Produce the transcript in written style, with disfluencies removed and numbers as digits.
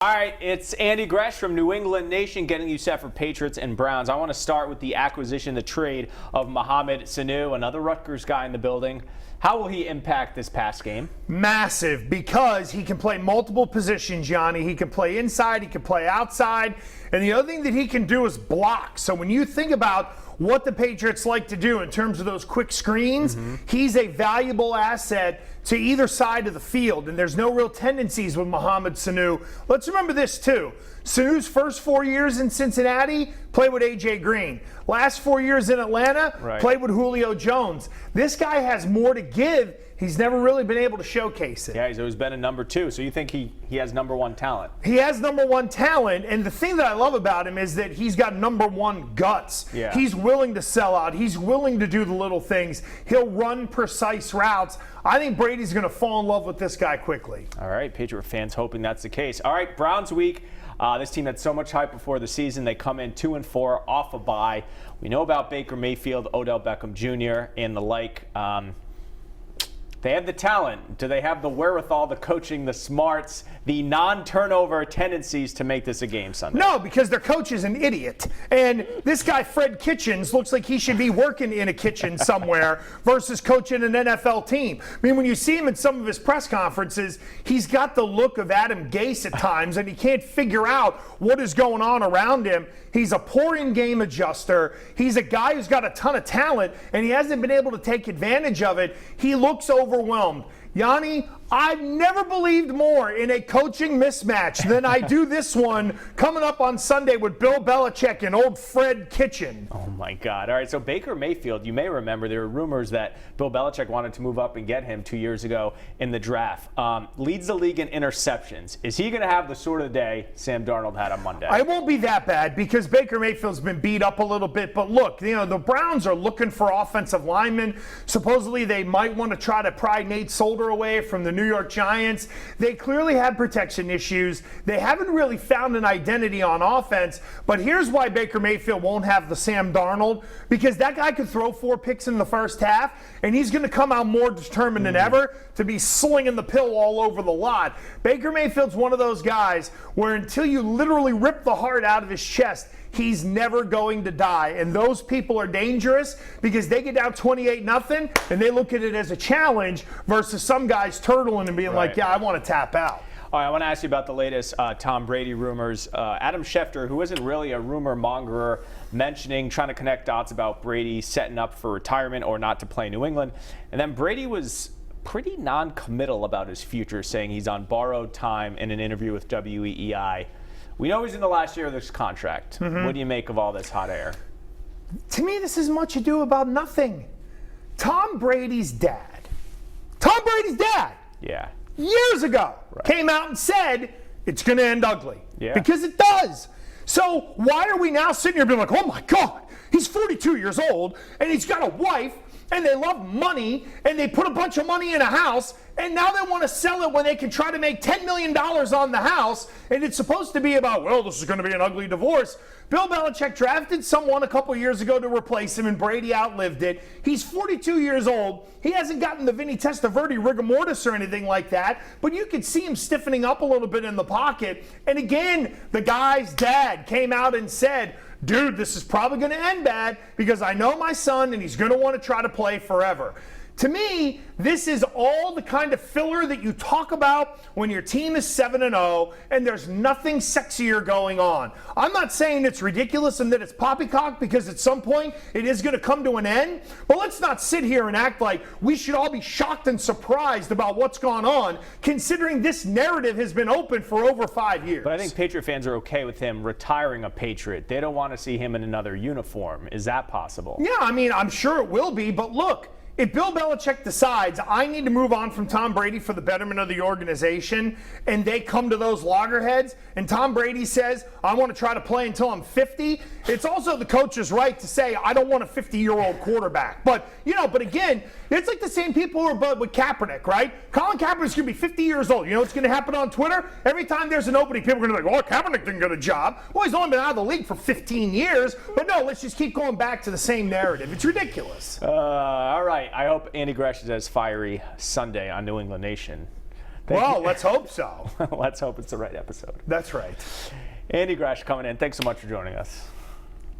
All right, it's Andy Gresh from New England Nation getting you set for Patriots and Browns. I want to start with the acquisition, the trade of Mohamed Sanu, another Rutgers guy in the building. How will he impact this pass game? Massive, because he can play multiple positions, Yianni. He can play inside, he can play outside, and the other thing that he can do is block. So when you think about what the Patriots like to do in terms of those quick screens, he's a valuable asset to either side of the field, and there's no real tendencies with Mohamed Sanu. Let's remember this too. Sanu's first 4 years in Cincinnati, played with A.J. Green. Last 4 years in Atlanta, played with Julio Jones. This guy has more to give. He's never really been able to showcase it. Yeah, he's always been a number two, so you think he has number one talent? He has number one talent, and the thing that I love about him is that he's got number one guts. Yeah. He's willing to sell out. He's willing to do the little things. He'll run precise routes. I think Brady's going to fall in love with this guy quickly. All right, Patriot fans hoping that's the case. All right, Browns week. This team had so much hype before the season. They come in 2-4 off a bye. We know about Baker Mayfield, Odell Beckham Jr., and the like. They have the talent. Do they have the wherewithal, the coaching, the smarts, the non-turnover tendencies to make this a game Sunday? No, because their coach is an idiot. And this guy, Fred Kitchens, looks like he should be working in a kitchen somewhere versus coaching an NFL team. I mean, when you see him in some of his press conferences, he's got the look of Adam Gase at times, and he can't figure out what is going on around him. He's a poor in-game adjuster. He's a guy who's got a ton of talent, and he hasn't been able to take advantage of it. He looks overwhelmed. Yianni, I've never believed more in a coaching mismatch than I do this one coming up on Sunday with Bill Belichick and old Fred Kitchen. Oh, my God. All right, so Baker Mayfield, you may remember there were rumors that Bill Belichick wanted to move up and get him 2 years ago in the draft. Leads the league in interceptions. Is he going to have the sort of day Sam Darnold had on Monday? I won't be that bad because Baker Mayfield's been beat up a little bit. But look, you know, the Browns are looking for offensive linemen. Supposedly they might want to try to pry Nate Solder away from the New York Giants. They clearly had protection issues. They haven't really found an identity on offense. But here's why Baker Mayfield won't have the Sam Darnold, because that guy could throw 4 picks in the first half, and he's going to come out more determined than ever to be slinging the pill all over the lot. Baker Mayfield's one of those guys where until you literally rip the heart out of his chest, he's never going to die. And those people are dangerous because they get down 28-0 and they look at it as a challenge versus some guys turtling and being like, yeah, I want to tap out. All right, I want to ask you about the latest Tom Brady rumors. Adam Schefter, who isn't really a rumor mongerer, trying to connect dots about Brady setting up for retirement or not to play New England. And then Brady was pretty non-committal about his future, saying he's on borrowed time in an interview with WEEI. We know he's in the last year of this contract. What do you make of all this hot air? To me, this is much ado about nothing. Tom Brady's dad, Yeah. years ago, came out and said it's going to end ugly. Yeah. Because it does. So why are we now sitting here being like, oh my God, he's 42 years old and he's got a wife and they love money and they put a bunch of money in a house and now they want to sell it when they can try to make $10 million on the house, and it's supposed to be about, well, this is going to be an ugly divorce. Bill Belichick drafted someone a couple years ago to replace him, and Brady outlived it. He's 42 years old. He hasn't gotten the Vinny Testaverde rigor mortis or anything like that, but you could see him stiffening up a little bit in the pocket. And again, the guy's dad came out and said, dude, this is probably going to end bad because I know my son and he's going to want to try to play forever. To me, this is all the kind of filler that you talk about when your team is 7-0 and there's nothing sexier going on. I'm not saying it's ridiculous and that it's poppycock, because at some point it is going to come to an end, but let's not sit here and act like we should all be shocked and surprised about what's gone on, considering this narrative has been open for over 5 years. But I think Patriot fans are okay with him retiring a Patriot. They don't want to see him in another uniform. Is that possible? Yeah, I mean, I'm sure it will be, but look, if Bill Belichick decides I need to move on from Tom Brady for the betterment of the organization, and they come to those loggerheads, and Tom Brady says, I want to try to play until I'm 50, it's also the coach's right to say, I don't want a 50-year-old quarterback. But again, it's like the same people who are with Kaepernick, right? Colin Kaepernick's going to be 50 years old. You know what's going to happen on Twitter? Every time there's an opening, people are going to be like, oh, Kaepernick didn't get a job. Well, he's only been out of the league for 15 years. But no, let's just keep going back to the same narrative. It's ridiculous. All right. I hope Andy Gresh is as fiery Sunday on New England Nation. Well, let's hope so. Let's hope it's the right episode. That's right. Andy Gresh coming in. Thanks so much for joining us.